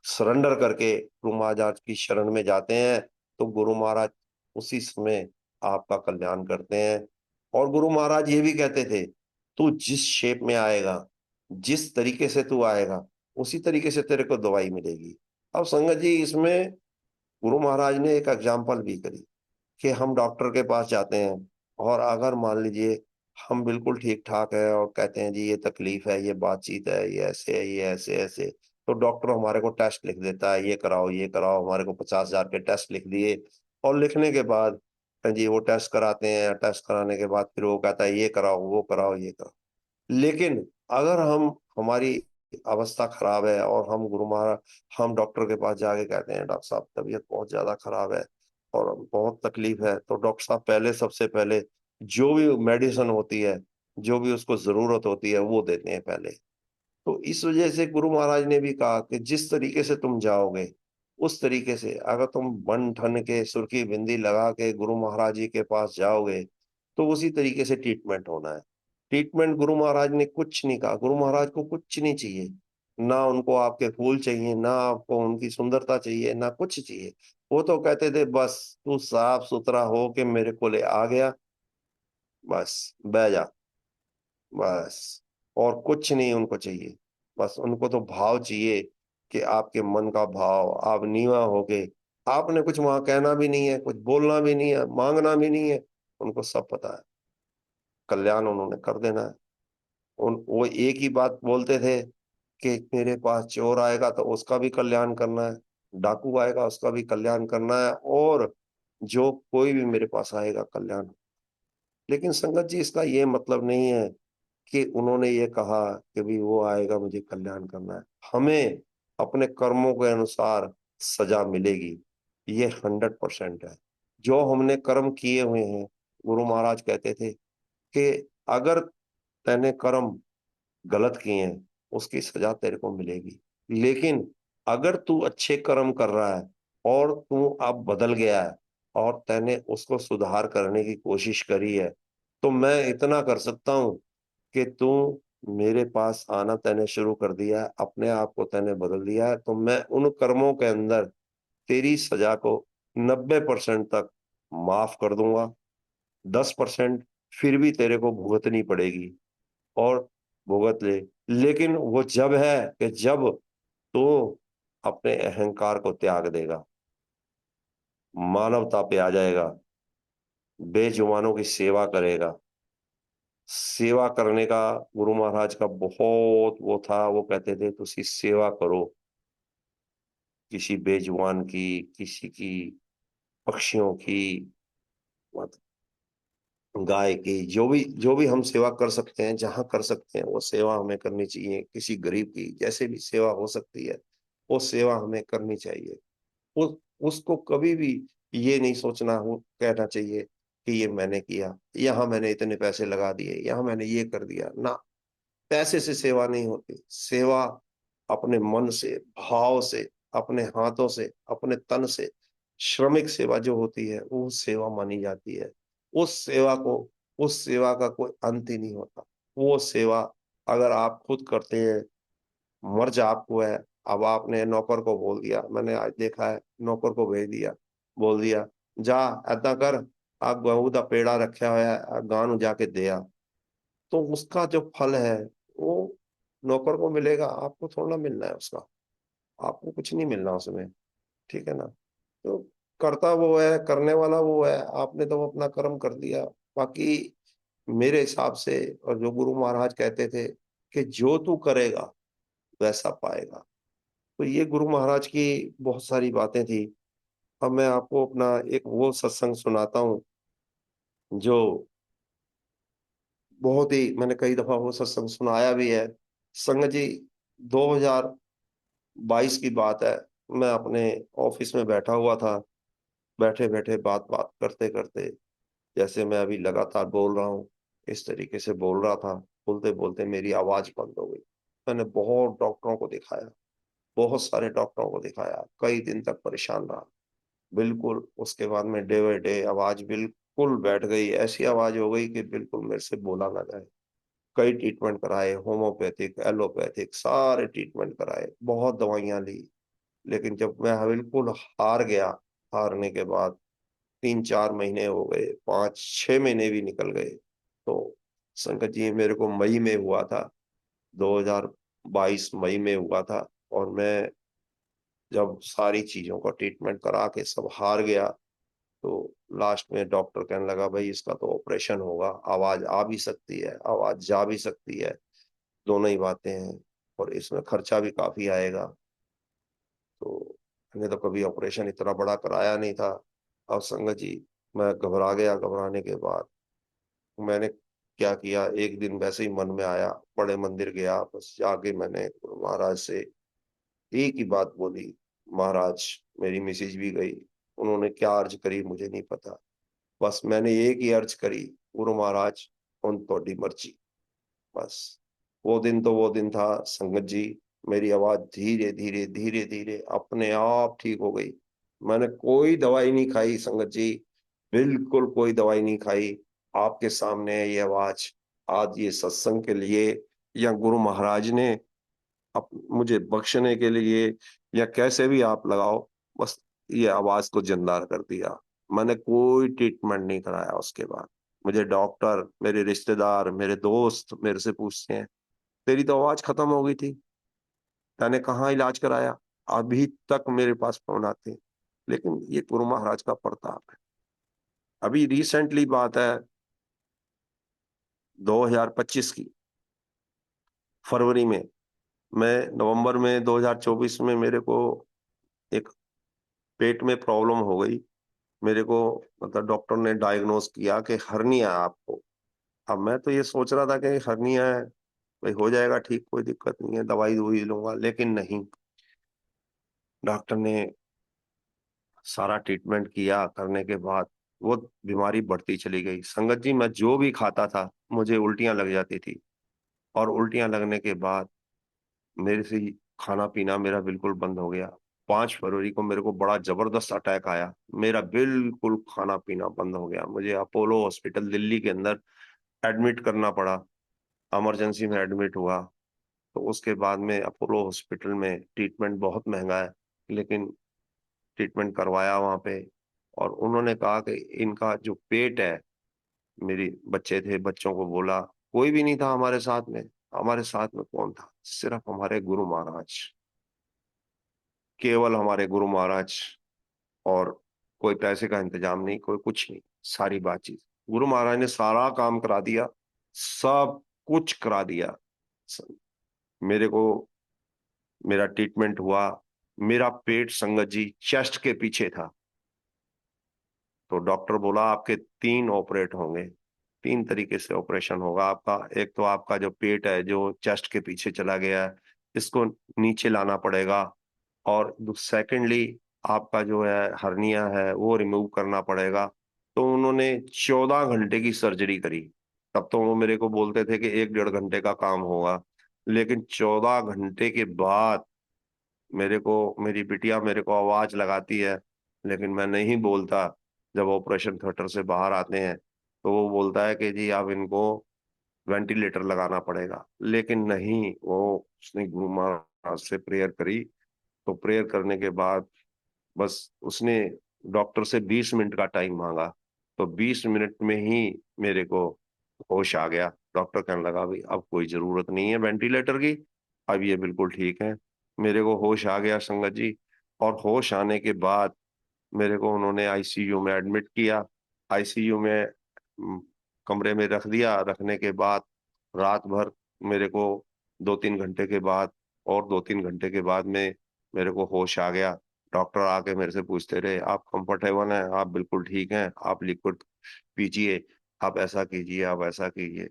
सरेंडर करके गुरु महाराज की शरण में जाते हैं, तो गुरु महाराज उसी समय आपका कल्याण करते हैं। और गुरु महाराज ये भी कहते थे, तू जिस शेप में आएगा, जिस तरीके से तू आएगा, उसी तरीके से तेरे को दवाई मिलेगी। अब संगत जी, इसमें गुरु महाराज ने एक एग्जाम्पल भी करी कि हम डॉक्टर के पास जाते हैं, और अगर मान लीजिए हम बिल्कुल ठीक ठाक है और कहते हैं जी ये तकलीफ है, ये बातचीत है, ये ऐसे है, ये ऐसे ऐसे, तो डॉक्टर हमारे को टेस्ट लिख देता है, ये कराओ ये कराओ, हमारे को 50,000 के टेस्ट लिख दिए। और लिखने के बाद जी वो टेस्ट कराते हैं, टेस्ट कराने के बाद फिर वो कहता है ये कराओ वो कराओ ये कराओ। लेकिन अगर हमारी अवस्था खराब है और हम डॉक्टर के पास जाके कहते हैं डॉक्टर साहब तबीयत बहुत ज्यादा खराब है और बहुत तकलीफ है, तो डॉक्टर साहब पहले सबसे पहले जो भी मेडिसिन होती है, जो भी उसको जरूरत होती है, वो देते हैं पहले। तो इस वजह से गुरु महाराज ने भी कहा कि जिस तरीके से तुम जाओगे, उस तरीके से अगर तुम बन ठन के सुर्खी बिंदी लगा के गुरु महाराज जी के पास जाओगे, तो उसी तरीके से ट्रीटमेंट होना है। ट्रीटमेंट गुरु महाराज ने कुछ नहीं कहा, गुरु महाराज को कुछ नहीं चाहिए, ना उनको आपके फूल चाहिए, ना आपको उनकी सुंदरता चाहिए, ना कुछ चाहिए। वो तो कहते थे बस तू साफ सुथरा हो के मेरे को ले आ गया, बस बह जा, बस। और कुछ नहीं उनको चाहिए, बस उनको तो भाव चाहिए कि आपके मन का भाव, आप नीवा हो गए, आपने कुछ वहां कहना भी नहीं है, कुछ बोलना भी नहीं है, मांगना भी नहीं है, उनको सब पता है, कल्याण उन्होंने कर देना है। वो एक ही बात बोलते थे कि मेरे पास चोर आएगा तो उसका भी कल्याण करना है, डाकू आएगा उसका भी कल्याण करना है, और जो कोई भी मेरे पास आएगा कल्याण। लेकिन संगत जी, इसका ये मतलब नहीं है कि उन्होंने ये कहा कि भी वो आएगा मुझे कल्याण करना है। हमें अपने कर्मों के अनुसार सजा मिलेगी, ये 100% है। जो हमने कर्म किए हुए हैं, गुरु महाराज कहते थे कि अगर तैने कर्म गलत किए हैं, उसकी सजा तेरे को मिलेगी। लेकिन अगर तू अच्छे कर्म कर रहा है और तू अब बदल गया है और तैने उसको सुधार करने की कोशिश करी है, तो मैं इतना कर सकता हूं कि तू मेरे पास आना तैने शुरू कर दिया है, अपने आप को तैने बदल दिया है, तो मैं उन कर्मों के अंदर तेरी सजा को 90% तक माफ कर दूंगा। 10% फिर भी तेरे को भुगतनी पड़ेगी और भुगत ले। लेकिन वो जब है कि जब तू अपने अहंकार को त्याग देगा, मानवता पे आ जाएगा, बेजुबानों की सेवा करेगा। सेवा करने का गुरु महाराज का बहुत वो था, वो कहते थे तुसी सेवा करो, किसी बेजुबान की, किसी की, पक्षियों की, मत गाय की, जो भी हम सेवा कर सकते हैं, जहां कर सकते हैं वो सेवा हमें करनी चाहिए। किसी गरीब की जैसे भी सेवा हो सकती है वो सेवा हमें करनी चाहिए। उस उसको कभी भी ये नहीं सोचना हो, कहना चाहिए कि ये मैंने किया, यहाँ मैंने इतने पैसे लगा दिए, यहाँ मैंने ये कर दिया ना। पैसे से सेवा नहीं होती। सेवा अपने मन से, भाव से, अपने हाथों से, अपने तन से, श्रमिक सेवा जो होती है वो सेवा मानी जाती है। उस सेवा को, उस सेवा का कोई अंत ही नहीं होता। वो सेवा अगर आप खुद करते हैं, मर्ज आपको है। अब आपने नौकर को बोल दिया, मैंने आज देखा है, नौकर को भेज दिया, बोल दिया जा ऐदा कर, आ गऊ का पेड़ा रखा हुआ है, आ गां नू जाके दे आ। तो उसका जो फल है वो नौकर को मिलेगा, आपको थोड़ा ना मिलना है उसका। आपको कुछ नहीं मिलना उसमें। ठीक है ना। तो करता वो है, करने वाला वो है, आपने तो अपना कर्म कर दिया। बाकी मेरे हिसाब से, और जो गुरु महाराज कहते थे कि जो तू करेगा वैसा पाएगा, तो ये गुरु महाराज की बहुत सारी बातें थी। अब मैं आपको अपना एक वो सत्संग सुनाता हूँ जो बहुत ही, मैंने कई दफा वो सत्संग सुनाया भी है। संगत जी, 2022 की बात है। मैं अपने ऑफिस में बैठा हुआ था, बैठे बैठे बात बात करते करते, जैसे मैं अभी लगातार बोल रहा हूँ इस तरीके से बोल रहा था, बोलते बोलते मेरी आवाज बंद हो गई। मैंने बहुत डॉक्टरों को दिखाया, बहुत सारे डॉक्टरों को दिखाया, कई दिन तक परेशान रहा। बिल्कुल उसके बाद में डे बाई डे आवाज बिल्कुल बैठ गई, ऐसी आवाज हो गई कि बिल्कुल मेरे से बोला ना जाए। कई ट्रीटमेंट कराए, होम्योपैथिक, एलोपैथिक, सारे ट्रीटमेंट कराए, बहुत दवाइयां ली। लेकिन जब मैं बिल्कुल हार गया, हारने के बाद 3-4 महीने हो गए, 5-6 महीने भी निकल गए, तो संकट जी मेरे को मई में हुआ था, 2022 मई में हुआ था। और मैं जब सारी चीजों का ट्रीटमेंट करा के सब हार गया, तो लास्ट में डॉक्टर कहने लगा भाई इसका तो ऑपरेशन होगा, आवाज आ भी सकती है, आवाज जा भी सकती है, दोनों ही बातें हैं, और इसमें खर्चा भी काफी आएगा। तो मैंने तो कभी ऑपरेशन इतना बड़ा कराया नहीं था। अब संगत जी, मैं घबरा गया। घबराने के बाद मैंने क्या किया, एक दिन वैसे ही मन में आया, बड़े मंदिर गया, बस जाके मैंने गुरु महाराज से एक ही बात बोली। महाराज, मेरी मिसेज भी गई, उन्होंने क्या अर्ज करी मुझे नहीं पता, बस मैंने एक ही अर्ज करी, गुरु महाराज उन थोड़ी मर्जी। बस वो दिन तो वो दिन था संगत जी। मेरी आवाज धीरे धीरे धीरे धीरे अपने आप ठीक हो गई। मैंने कोई दवाई नहीं खाई संगत जी, बिल्कुल कोई दवाई नहीं खाई। आपके सामने है ये आवाज। आज ये सत्संग के लिए, या गुरु महाराज ने मुझे बख्शने के लिए, या कैसे भी आप लगाओ, बस ये आवाज को जिंदा कर दिया। मैंने कोई ट्रीटमेंट नहीं कराया उसके बाद। मुझे डॉक्टर, मेरे रिश्तेदार, मेरे दोस्त मेरे से पूछते हैं तेरी तो आवाज खत्म हो गई थी, मैंने कहाँ इलाज कराया। अभी तक मेरे पास फोन आते हैं। लेकिन ये गुरु महाराज का प्रताप है। अभी रिसेंटली बात है, 2025 की फरवरी में, मैं नवंबर में 2024 में मेरे को एक पेट में प्रॉब्लम हो गई। मेरे को मतलब डॉक्टर ने डायग्नोज किया कि हर्निया है आपको। अब मैं तो ये सोच रहा था कि हर्निया है, भाई हो जाएगा ठीक, कोई दिक्कत नहीं है, दवाई दवाई लूंगा। लेकिन नहीं, डॉक्टर ने सारा ट्रीटमेंट किया, करने के बाद वो बीमारी बढ़ती चली गई। संगत जी, मैं जो भी खाता था मुझे उल्टियां लग जाती थी, और उल्टियां लगने के बाद मेरे से खाना पीना मेरा बिल्कुल बंद हो गया। 5 फरवरी को मेरे को बड़ा जबरदस्त अटैक आया, मेरा बिल्कुल खाना पीना बंद हो गया। मुझे अपोलो हॉस्पिटल दिल्ली के अंदर एडमिट करना पड़ा। इमरजेंसी में एडमिट हुआ। तो उसके बाद में अपोलो हॉस्पिटल में ट्रीटमेंट बहुत महंगा है, लेकिन ट्रीटमेंट करवाया वहां पे। और उन्होंने कहा कि इनका जो पेट है, मेरी बच्चे थे, बच्चों को बोला, कोई भी नहीं था हमारे साथ में। हमारे साथ में कौन था? सिर्फ हमारे गुरु महाराज, केवल हमारे गुरु महाराज। और कोई पैसे का इंतजाम नहीं, कोई कुछ नहीं, सारी बातचीत गुरु महाराज ने सारा काम करा दिया, सब कुछ करा दिया। मेरे को, मेरा ट्रीटमेंट हुआ। मेरा पेट संगत जी चेस्ट के पीछे था। तो डॉक्टर बोला आपके 3 ऑपरेट होंगे, 3 तरीके से ऑपरेशन होगा आपका। एक तो आपका जो पेट है जो चेस्ट के पीछे चला गया है, इसको नीचे लाना पड़ेगा। और सेकेंडली, आपका जो है हर्निया है वो रिमूव करना पड़ेगा। तो उन्होंने 14 घंटे की सर्जरी करी। तब तो वो मेरे को बोलते थे कि 1 डेढ़ घंटे का काम होगा, लेकिन 14 घंटे के बाद मेरे को, मेरी बिटिया मेरे को आवाज लगाती है, लेकिन मैं नहीं बोलता। जब ऑपरेशन थिएटर से बाहर आते हैं तो वो बोलता है कि जी आप इनको वेंटिलेटर लगाना पड़ेगा। लेकिन नहीं, वो उसने गुरु महाराज से प्रेयर करी। तो प्रेयर करने के बाद बस उसने डॉक्टर से 20 मिनट का टाइम मांगा। तो 20 मिनट में ही मेरे को होश आ गया। डॉक्टर कहने लगा भाई अब कोई जरूरत नहीं है वेंटिलेटर की, अब ये बिल्कुल ठीक है। मेरे को होश आ गया संगत जी। और होश आने के बाद मेरे को उन्होंने आईसीयू में एडमिट किया। आईसीयू में कमरे में रख दिया। रखने के बाद रात भर मेरे को 2-3 घंटे के बाद, और 2-3 घंटे के बाद में मेरे को होश आ गया। डॉक्टर आके मेरे से पूछते रहे आप कंफर्टेबल हैं, आप बिल्कुल ठीक हैं, आप लिक्विड पीजिए, आप ऐसा कीजिए, आप ऐसा कीजिए।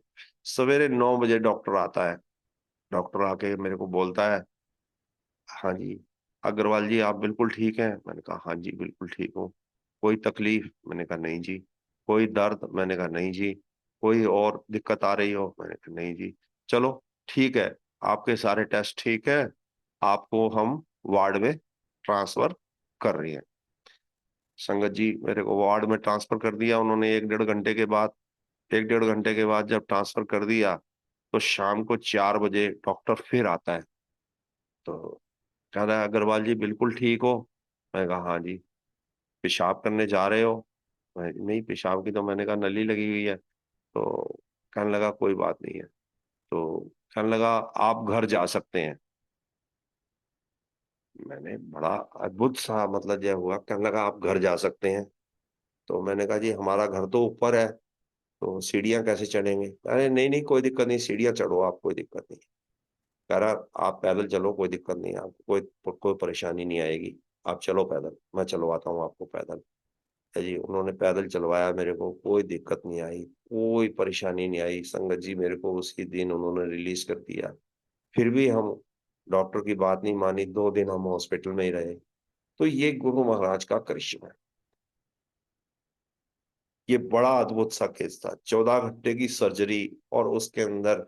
सवेरे 9 बजे डॉक्टर आता है। डॉक्टर आके मेरे को बोलता है, हाँ जी अग्रवाल जी आप बिल्कुल ठीक हैं? मैंने कहा हाँ जी बिल्कुल ठीक हूँ। कोई तकलीफ? मैंने कहा नहीं जी। कोई दर्द? मैंने कहा नहीं जी। कोई और दिक्कत आ रही हो? मैंने कहा नहीं जी। चलो ठीक है, आपके सारे टेस्ट ठीक है, आपको हम वार्ड में ट्रांसफर कर रही हैं। संगत जी मेरे को वार्ड में ट्रांसफर कर दिया उन्होंने 1 डेढ़ घंटे के बाद। 1 डेढ़ घंटे के बाद जब ट्रांसफर कर दिया, तो शाम को 4 बजे डॉक्टर फिर आता है। तो कह रहा है अग्रवाल जी बिल्कुल ठीक हो? मैं कहा हाँ जी। पेशाब करने जा रहे हो? नहीं, पेशाब की तो मैंने कहा नली लगी हुई है। तो कहने लगा कोई बात नहीं है। तो कहने लगा आप घर जा सकते हैं। मैंने बड़ा अद्भुत सा मतलब यह हुआ, कहने लगा आप घर जा सकते हैं। तो मैंने कहा जी हमारा घर तो ऊपर है, तो सीढ़ियां कैसे चढ़ेंगे? अरे नहीं नहीं कोई दिक्कत नहीं, सीढ़ियां चढ़ो आप, कोई दिक्कत नहीं। कह रहा आप पैदल चलो, कोई दिक्कत नहीं, आपको कोई कोई परेशानी नहीं आएगी, आप चलो पैदल, मैं चलवाता हूँ आपको पैदल। है जी, उन्होंने पैदल चलवाया, मेरे को कोई दिक्कत नहीं आई, कोई परेशानी नहीं आई संगत जी। मेरे को उसी दिन उन्होंने रिलीज कर दिया। फिर भी हम डॉक्टर की बात नहीं मानी, 2 दिन हम हॉस्पिटल में ही रहे। तो ये गुरु महाराज का करिश्मा है। ये बड़ा अद्भुत सा केस था, 14 घंटे की सर्जरी, और उसके अंदर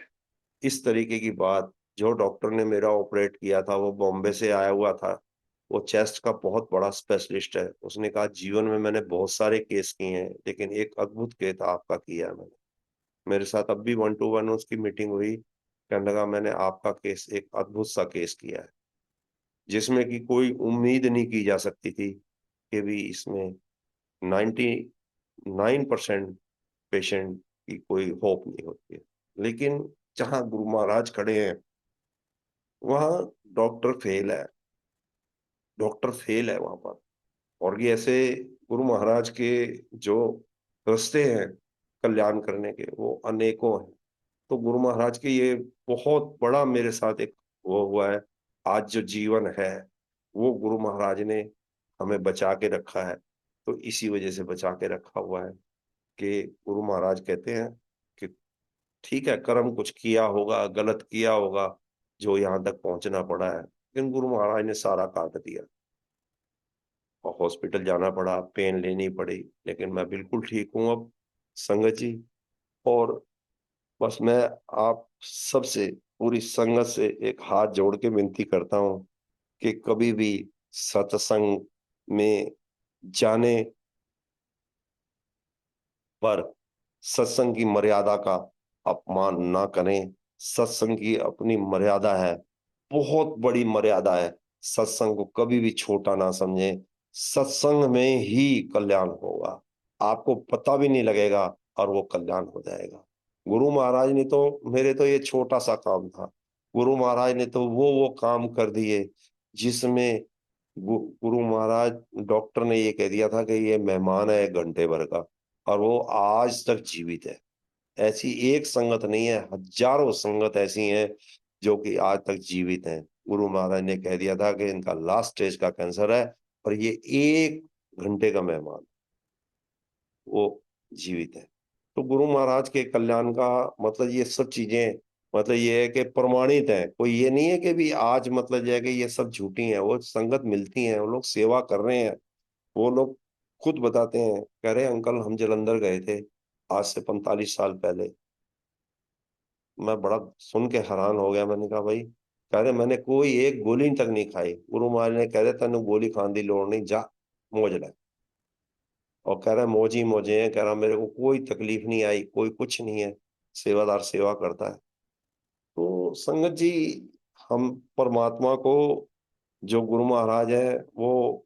इस तरीके की बात। जो डॉक्टर ने मेरा ऑपरेट किया था वो बॉम्बे से आया हुआ था। वो चेस्ट का बहुत बड़ा स्पेशलिस्ट है। उसने कहा जीवन में मैंने बहुत सारे केस किए हैं, लेकिन एक अद्भुत केस आपका किया है मैंने। मेरे साथ अब भी 1-to-1 उसकी मीटिंग हुई। कहने लगा मैंने आपका केस, एक अद्भुत सा केस किया है, जिसमें कि कोई उम्मीद नहीं की जा सकती थी कि भी इसमें 99% पेशेंट की कोई होप नहीं होती है। लेकिन जहां गुरु महाराज खड़े हैं वहां डॉक्टर फेल है। डॉक्टर फेल है वहां पर। और ये ऐसे गुरु महाराज के जो रास्ते हैं कल्याण करने के, वो अनेकों हैं। तो गुरु महाराज के ये बहुत बड़ा मेरे साथ एक वो हुआ है। आज जो जीवन है वो गुरु महाराज ने हमें बचा के रखा है। तो इसी वजह से बचा के रखा हुआ है कि गुरु महाराज कहते हैं कि ठीक है कर्म कुछ किया होगा, गलत किया होगा, जो यहाँ तक पहुंचना पड़ा है, लेकिन गुरु महाराज ने सारा काट दिया। और हॉस्पिटल जाना पड़ा, पेन लेनी पड़ी, लेकिन मैं बिल्कुल ठीक हूं अब संगत जी। और बस मैं आप सबसे, पूरी संगत से एक हाथ जोड़ के विनती करता हूं कि कभी भी सत्संग में जाने पर सत्संग की मर्यादा का अपमान ना करें। सत्संग की अपनी मर्यादा है, बहुत बड़ी मर्यादा है। सत्संग को कभी भी छोटा ना समझें। सत्संग में ही कल्याण होगा, आपको पता भी नहीं लगेगा और वो कल्याण हो जाएगा। गुरु महाराज ने तो, मेरे तो ये छोटा सा काम था, गुरु महाराज ने तो वो काम कर दिए जिसमें गुरु महाराज, डॉक्टर ने ये कह दिया था कि ये मेहमान है 1 घंटे भर का, और वो आज तक जीवित है। ऐसी एक संगत नहीं है, हजारों संगत ऐसी हैं जो कि आज तक जीवित हैं। गुरु महाराज ने कह दिया था कि इनका लास्ट स्टेज का कैंसर है और ये 1 घंटे का मेहमान, वो जीवित है। तो गुरु महाराज के कल्याण का मतलब ये सब चीजें, मतलब ये है कि प्रमाणित है। कोई ये नहीं है कि भी आज मतलब जो है कि ये सब झूठी है। वो संगत मिलती है, वो लोग सेवा कर रहे हैं। वो लोग खुद बताते हैं, कह रहे अंकल हम जलंधर गए थे आज से 45 साल पहले। मैं बड़ा सुन के हैरान हो गया। मैंने कहा भाई, कह रहे मैंने कोई एक गोली तक नहीं खाई। गुरु महाराज ने कह रहे तेन गोली खाने की लोड़ नहीं, जा मौज ले। और कह रहा मौज ही मौजे हैं, कह रहा मेरे को कोई तकलीफ नहीं आई, कोई कुछ नहीं है, सेवादार सेवा करता है। तो संगत जी, हम परमात्मा को, जो गुरु महाराज है वो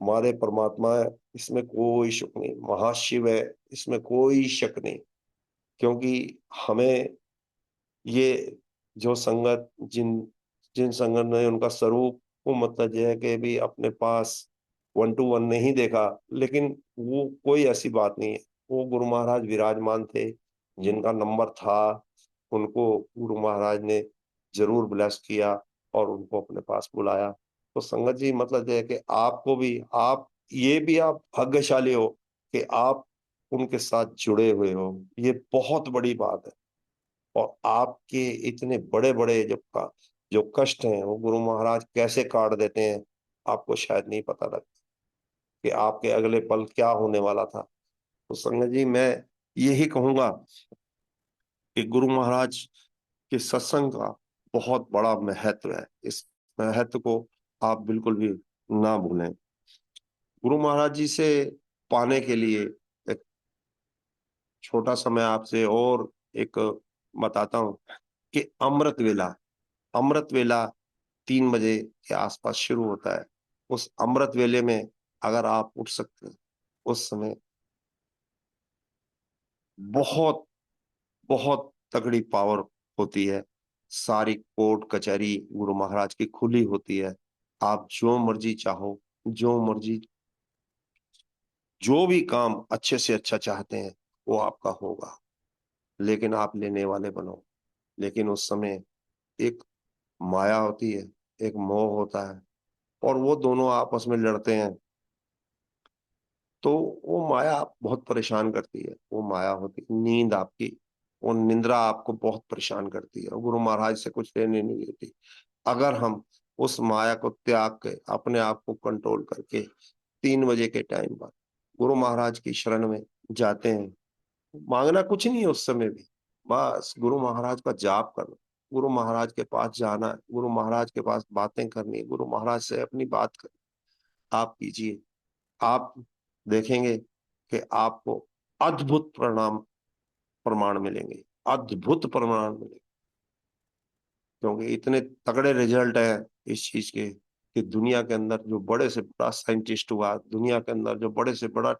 हमारे परमात्मा है, इसमें कोई शक नहीं, महाशिव है, इसमें कोई शक नहीं। क्योंकि हमें ये जो संगत, जिन जिन संगत ने उनका स्वरूप को मतलब यह है कि भी अपने पास 1 to 1 नहीं देखा, लेकिन वो कोई ऐसी बात नहीं है। वो गुरु महाराज विराजमान थे, जिनका नंबर था उनको गुरु महाराज ने जरूर ब्लेस किया और उनको अपने पास बुलाया। तो संगत जी मतलब यह है कि आपको भी, आप ये भी आप भाग्यशाली हो कि आप उनके साथ जुड़े हुए हो, ये बहुत बड़ी बात है। और आपके इतने बड़े बड़े जो कष्ट हैं वो गुरु महाराज कैसे काट देते हैं, आपको शायद नहीं पता लगता कि आपके अगले पल क्या होने वाला था। तो संगत जी, मैं यही कहूंगा कि गुरु महाराज के सत्संग का बहुत बड़ा महत्व है। इस महत्व को आप बिल्कुल भी ना भूलें। गुरु महाराज जी से पाने के लिए एक छोटा सा मैं आपसे और एक बताता हूँ कि अमृत वेला 3 बजे के आसपास शुरू होता है। उस अमृत वेले में अगर आप उठ सकते हैं, उस समय बहुत बहुत तगड़ी पावर होती है। सारी कोर्ट कचहरी गुरु महाराज की खुली होती है। आप जो मर्जी चाहो, जो मर्जी, जो भी काम अच्छे से अच्छा चाहते हैं वो आपका होगा। लेकिन आप लेने वाले बनो। लेकिन उस समय एक माया होती है, एक मोह होता है, और वो दोनों आपस में लड़ते हैं। तो वो माया बहुत परेशान करती है। वो माया होती है नींद आपकी, वो निंद्रा आपको बहुत परेशान करती है और गुरु महाराज से कुछ लेने नहीं देती। अगर हम उस माया को त्याग के अपने आप को कंट्रोल करके 3 बजे के टाइम पर गुरु महाराज की शरण में जाते हैं, मांगना कुछ नहीं है उस समय भी, बस गुरु महाराज का जाप करना, गुरु महाराज के पास जाना है, गुरु महाराज के पास बातें करनी है, गुरु महाराज से अपनी बात करनी, आप कीजिए। आप देखेंगे कि आपको अद्भुत प्रमाण मिलेंगे, अद्भुत प्रमाण मिलेंगे। क्योंकि इतने तगड़े रिजल्ट हैं इस चीज के कि दुनिया के अंदर जो बड़े से बड़ा साइंटिस्ट हुआ, दुनिया के अंदर जो बड़े से बड़ा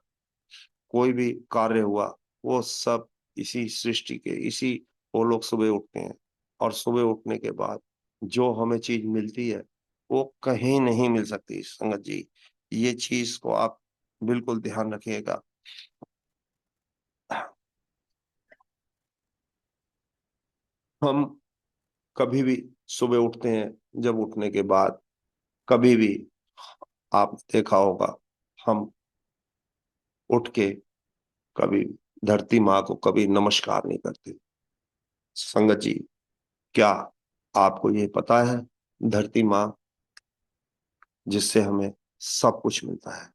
कोई भी कार्य हुआ, वो सब इसी सृष्टि के, इसी, वो लोग सुबह उठते हैं और सुबह उठने के बाद जो हमें चीज मिलती है वो कहीं नहीं मिल सकती। संगत जी, ये चीज को आप बिल्कुल ध्यान रखिएगा। हम कभी भी सुबह उठते हैं, जब उठने के बाद कभी भी आप देखा होगा, हम उठ के कभी धरती माँ को कभी नमस्कार नहीं करते। संगत जी, क्या आपको ये पता है, धरती माँ जिससे हमें सब कुछ मिलता है,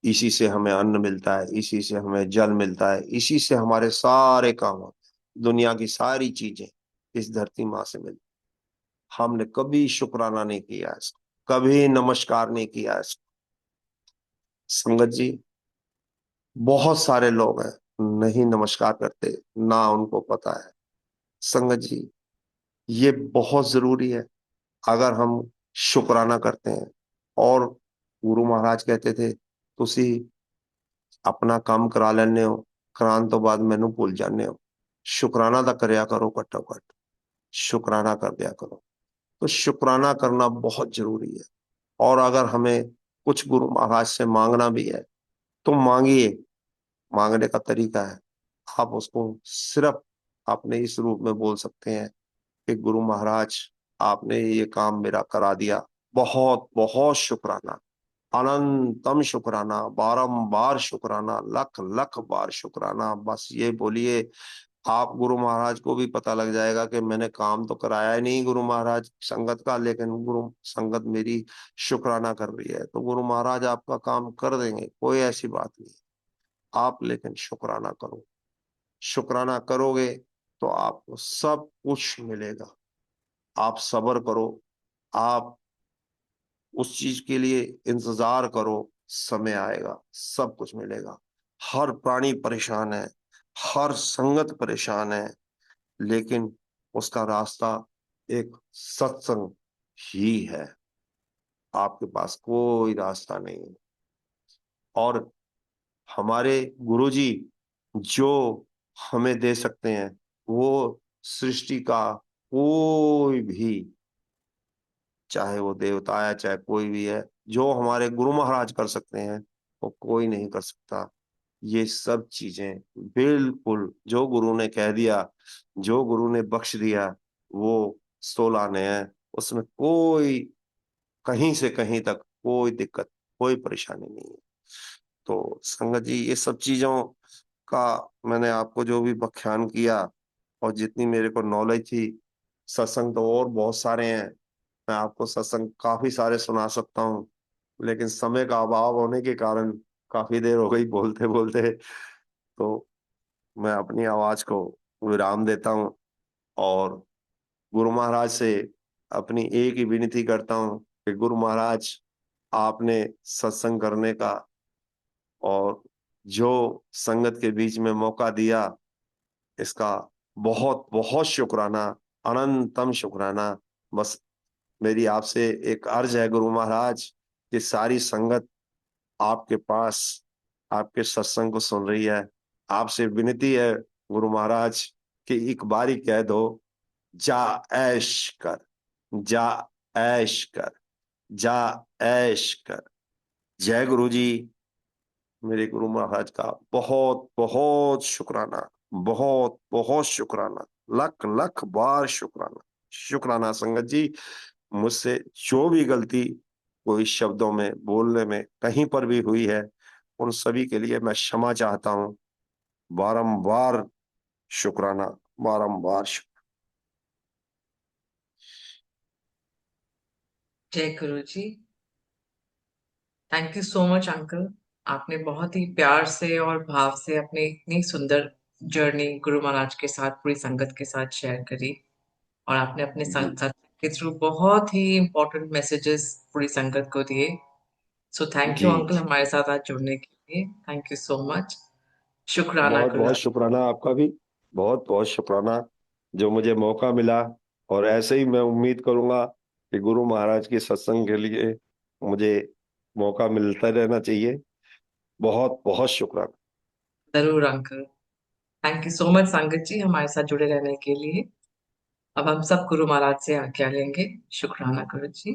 इसी से हमें अन्न मिलता है, इसी से हमें जल मिलता है, इसी से हमारे सारे काम होते हैं, दुनिया की सारी चीजें इस धरती माँ से मिलती। हमने कभी शुक्राना नहीं किया इसको, कभी नमस्कार नहीं किया इसको। संगत जी, बहुत सारे लोग हैं नहीं नमस्कार करते, ना उनको पता है। संगत जी, ये बहुत जरूरी है। अगर हम शुक्राना करते हैं, और गुरु महाराज कहते थे, तुसी अपना काम करा लेने हो, करान तो बाद मैनू भूल जाने हो, शुक्राना तो करया करो, घट्टो घट शुक्राना कर दिया करो। तो शुक्राना करना बहुत जरूरी है। और अगर हमें कुछ गुरु महाराज से मांगना भी है तो मांगिए। मांगने का तरीका है, आप उसको सिर्फ अपने इस रूप में बोल सकते हैं कि गुरु महाराज, आपने ये काम मेरा करा दिया, बहुत बहुत शुक्राना, अनंतम शुक्राना, बारंबार शुक्राना, लख लख बार शुक्राना। बस ये बोलिए, आप गुरु महाराज को भी पता लग जाएगा कि मैंने काम तो कराया ही नहीं गुरु महाराज संगत का, लेकिन गुरु संगत मेरी शुक्राना कर रही है, तो गुरु महाराज आपका काम कर देंगे, कोई ऐसी बात नहीं। आप लेकिन शुक्राना करो। शुक्राना करोगे तो आपको सब कुछ मिलेगा। आप सब्र करो, आप उस चीज के लिए इंतजार करो, समय आएगा, सब कुछ मिलेगा। हर प्राणी परेशान है, हर संगत परेशान है, लेकिन उसका रास्ता एक सत्संग ही है। आपके पास कोई रास्ता नहीं है। और हमारे गुरुजी जो हमें दे सकते हैं, वो सृष्टि का कोई भी, चाहे वो देवता है चाहे कोई भी है, जो हमारे गुरु महाराज कर सकते हैं वो कोई नहीं कर सकता। ये सब चीजें बिल्कुल जो गुरु ने कह दिया, जो गुरु ने बख्श दिया, वो 16 ने है। उसमें कोई कहीं से कहीं तक कोई दिक्कत, कोई परेशानी नहीं है। तो संगत जी, ये सब चीजों का मैंने आपको जो भी व्याख्यान किया, और जितनी मेरे को नॉलेज थी, सत्संग तो और बहुत सारे हैं, मैं आपको सत्संग काफी सारे सुना सकता हूँ, लेकिन समय का अभाव होने के कारण काफी देर हो गई बोलते बोलते। तो मैं अपनी आवाज को विराम देता हूँ, और गुरु महाराज से अपनी एक ही विनती करता हूँ कि गुरु महाराज, आपने सत्संग करने का और जो संगत के बीच में मौका दिया, इसका बहुत बहुत शुक्राना, अनंतम शुक्राना। बस मेरी आपसे एक अर्ज है गुरु महाराज, कि सारी संगत आपके पास आपके सत्संग को सुन रही है, आपसे विनती है गुरु महाराज कि एक बारी कह दो, जा ऐश कर, जा ऐश कर, जा ऐश कर। जय गुरु जी। मेरे गुरु महाराज का बहुत बहुत शुक्राना, बहुत बहुत शुक्राना, लख लख बार शुक्राना। शुक्राना संगत जी। मुझसे जो भी गलती कोई शब्दों में बोलने में कहीं पर भी हुई है, उन सभी के लिए मैं क्षमा चाहता हूँ। बारंबार शुक्राना, बारंबार जय Guru ji. Thank you so much uncle. आपने बहुत ही प्यार से और भाव से अपनी इतनी सुंदर जर्नी गुरु महाराज के साथ पूरी संगत के साथ शेयर करी, और आपने अपने जी। सत्संग के थ्रू बहुत ही इम्पोर्टेंट मैसेजेस पूरी संगत को दिए। सो थैंक यू जी। अंकल हमारे साथ आज जुड़ने के लिए। Thank you so much. शुक्राना बहुत गुरु बहुत जी। शुक्राना आपका भी, बहुत बहुत शुक्राना जो मुझे मौका मिला। और ऐसे ही मैं उम्मीद करूंगा कि गुरु महाराज के सत्संग के लिए मुझे मौका मिलता रहना चाहिए। बहुत बहुत शुक्राना। जरूर uncle. Thank you so much संगत जी हमारे साथ जुड़े रहने के लिए। अब हम सब गुरु महाराज से आज्ञा लेंगे। शुक्राना गुरु जी।